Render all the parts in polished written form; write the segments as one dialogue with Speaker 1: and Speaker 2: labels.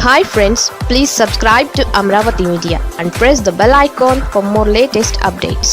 Speaker 1: Hi friends, please subscribe to Amravati Media and press the bell icon for more latest updates.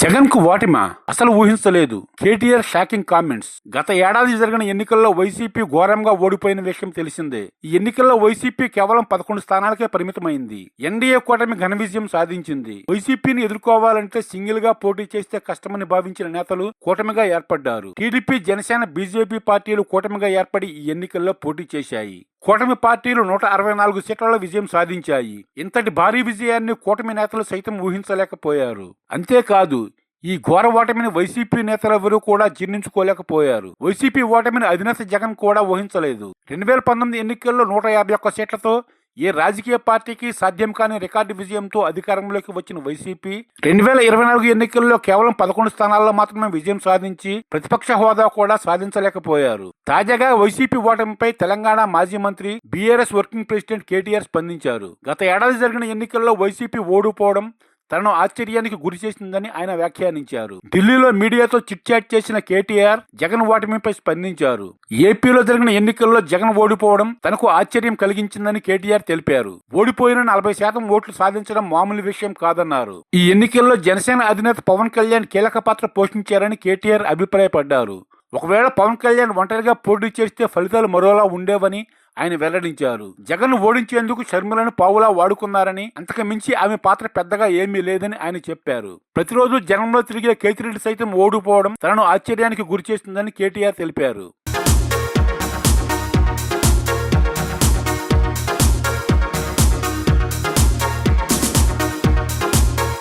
Speaker 2: Jagan కు ఓటమి అసలు ఊహించలేదు. KTR shocking comments. గత ఏడాది జరిగిన ఎన్నికల్లో వైసీపీ ఘోరంగా ఓడిపోయిన విషయం తెలిసిందే. ఈ ఎన్నికల్లో వైసీపీ కేవలం 11 స్థానాలకే పరిమితమైంది. ఎన్డీఏ కూటమి ఘన విజయం సాధించింది. వైసీపీని ఎదుర్కోవాలంటే సింగిల్ గా పోటీ చేస్తే కష్టమని భావించిన నేతలు కూటమిగా ఏర్పడ్డారు. టీడీపీ, జనసేన, బీజేపీ పార్టీలు కూటమిగా ఏర్పడి ఈ ఎన్నికల్లో పోటీ చేశాయి. కూటమి పార్టీలు 164 సీట్లలో విజయం సాధించాయి. ఇంతటి భారీ విజయాన్ని కూటమి నేతలు సైతం ఊహించలేకపోయారు. అంతేకాదు, ఈ ఘోర ఓటమిని వైసీపీ నేతలెవరూ కూడా జీర్ణించుకోలేకపోయారు. వైసీపీ ఓటమిని అధినేత జగన్ కూడా ఊహించలేదు. 2019 ఎన్నికల్లో 151 సీట్లతో ఏ రాజకీయ పార్టీకి సాధ్యం కాని రికార్డు విజయంతో అధికారంలోకి వచ్చిన వైసీపీ 2024 ఎన్నికల్లో కేవలం 11 స్థానాల్లో మాత్రమే విజయం సాధించి ప్రతిపక్ష హోదా కూడా సాధించలేకపోయారు. తాజాగా వైసీపీ ఓటమిపై తెలంగాణ మాజీ మంత్రి, బీఆర్ఎస్ వర్కింగ్ ప్రెసిడెంట్ కేటీఆర్ స్పందించారు. గత ఏడాది జరిగిన ఎన్నికల్లో వైసీపీ ఓడిపోవడం తనను ఆశ్చర్యానికి గురి చేసిందని ఆయన వ్యాఖ్యానించారు. ఢిల్లీలో మీడియాతో చిట్ చాట్ చేసిన కేటీఆర్ జగన్ ఓటమిపై స్పందించారు. ఏపీలో జరిగిన ఎన్నికల్లో జగన్ ఓడిపోవడం తనకు ఆశ్చర్యం కలిగించిందని కేటీఆర్ తెలిపారు. ఓడిపోయిన 40% ఓట్లు సాధించడం మామూలు విషయం కాదన్నారు. ఈ ఎన్నికల్లో జనసేన అధినేత పవన్ కళ్యాణ్ కీలక పాత్ర పోషించారని కేటీఆర్ అభిప్రాయపడ్డారు. ఒకవేళ పవన్ కళ్యాణ్ ఒంటరిగా పోటీ చేస్తే ఫలితాలు మరోలా ఉండేవని ఆయన వెల్లడించారు. జగన్ ఓడించేందుకు షర్మిలను పావులా వాడుకున్నారని, అంతకు మించి ఆమె పాత్ర పెద్దగా ఏమీ లేదని ఆయన చెప్పారు. ప్రతిరోజు జనంలో తిరిగే కేతిరెడ్డి సైతం ఓడిపోవడం తనను ఆశ్చర్యానికి గురిచేస్తుందని కేటీఆర్ తెలిపారు.